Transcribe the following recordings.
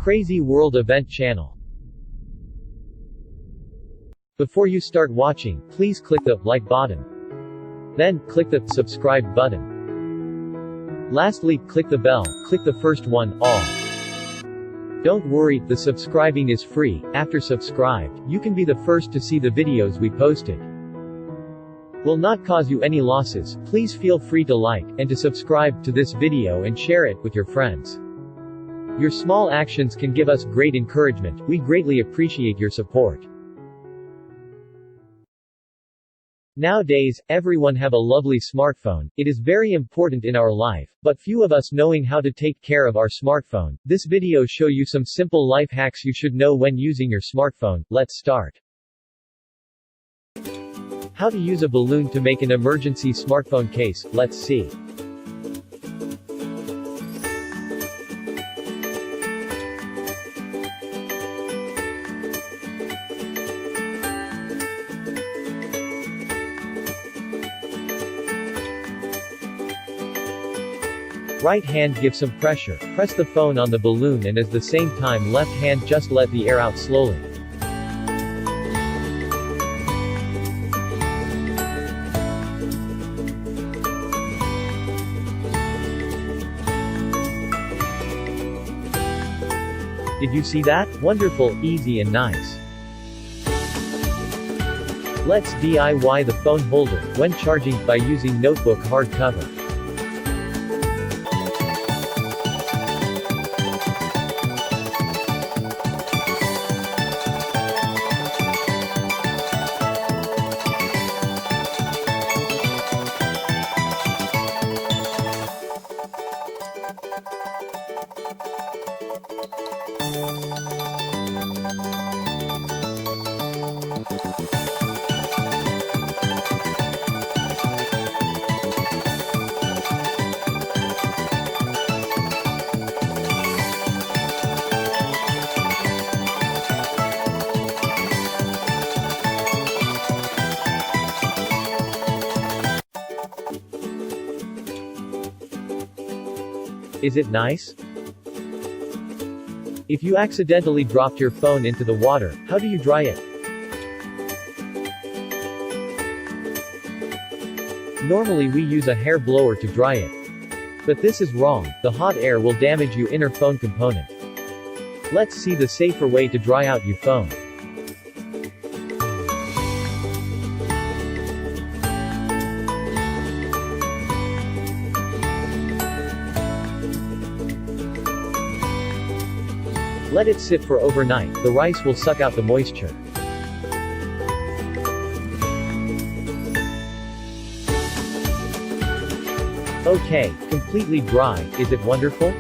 Crazy World Event Channel. Before you start watching, please click the like button. Then, click the subscribe button. Lastly, click the bell, click the first one, all. Don't worry, the subscribing is free. After subscribed, you can be the first to see the videos we posted. Will not cause you any losses. Please feel free to like, and to subscribe to this video and share it with your friends. Your small actions can give us great encouragement. We greatly appreciate your support. Nowadays, everyone have a lovely smartphone. It is very important in our life, but few of us knowing how to take care of our smartphone. This video show you some simple life hacks you should know when using your smartphone. Let's start. How to use a balloon to make an emergency smartphone case. Let's see. Right hand give some pressure, press the phone on the balloon, and at the same time left hand just let the air out slowly. Did you see that? Wonderful, easy and nice. Let's DIY the phone holder, when charging, by using notebook hardcover. Is it nice? If you accidentally dropped your phone into the water, how do you dry it? Normally we use a hair blower to dry it. But this is wrong. The hot air will damage your inner phone component. Let's see the safer way to dry out your phone. Let it sit for overnight. The rice will suck out the moisture. Okay, completely dry. Is it wonderful?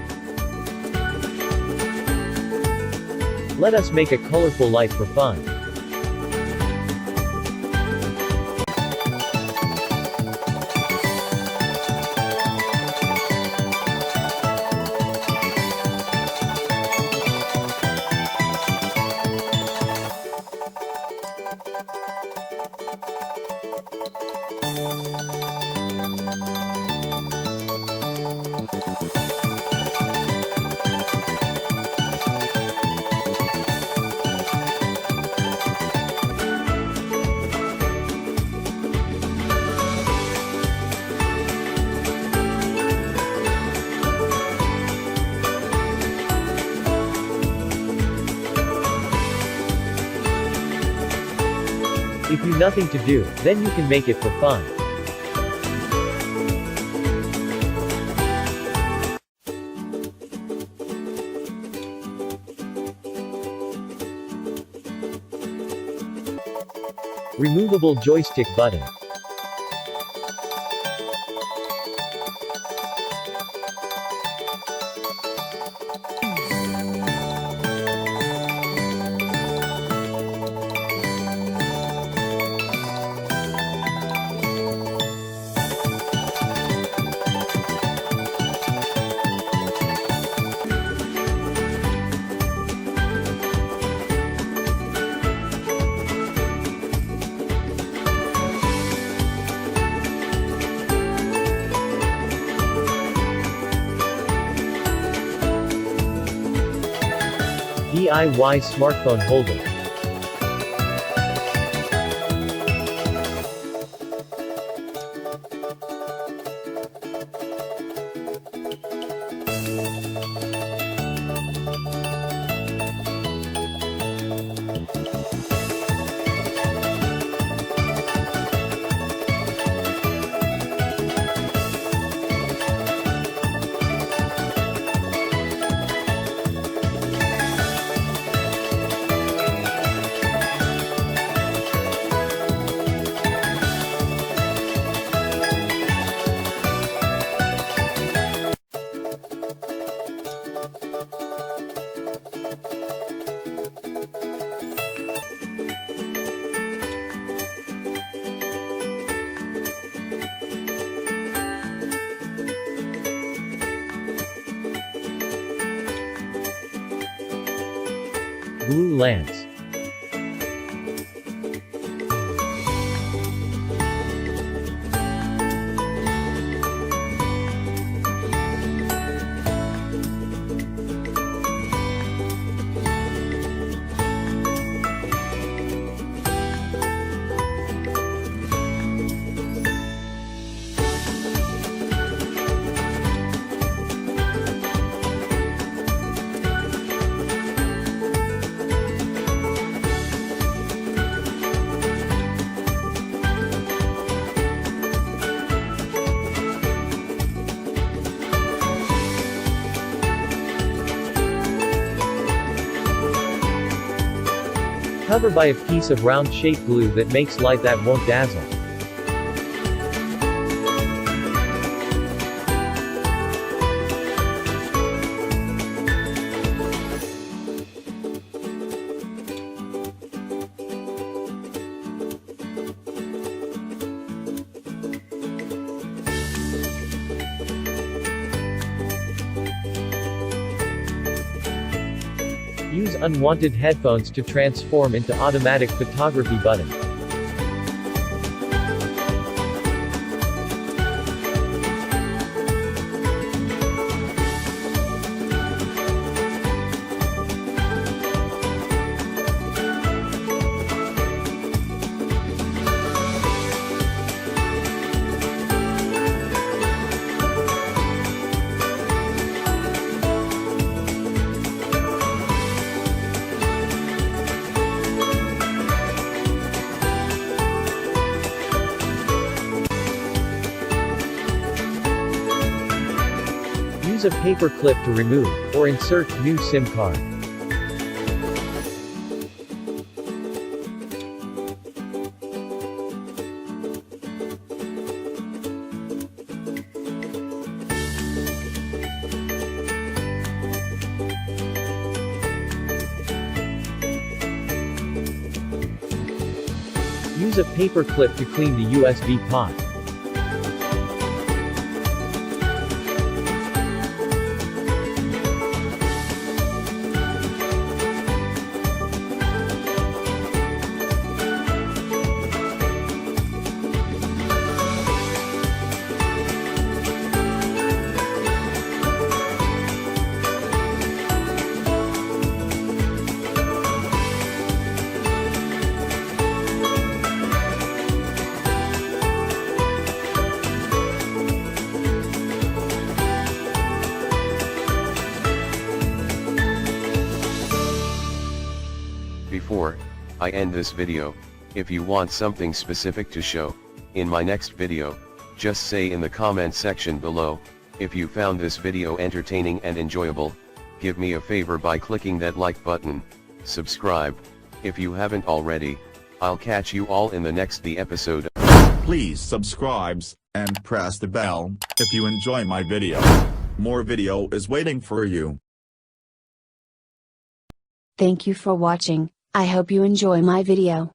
Let us make a colorful light for fun. If you nothing to do, then you can make it for fun. Removable joystick button. DIY smartphone holder. Glue lance. Cover by a piece of round-shaped glue that makes light that won't dazzle. Use unwanted headphones to transform into automatic photography button. Use a paper clip to remove, or insert, new SIM card. Use a paper clip to clean the USB pot. Before I end this video, if you want something specific to show in my next video, just say in the comment section below. If you found this video entertaining and enjoyable, give me a favor by clicking that like button, subscribe, if you haven't already. I'll catch you all in the next episode. Please subscribe and press the bell if you enjoy my video. More video is waiting for you. Thank you for watching. I hope you enjoy my video.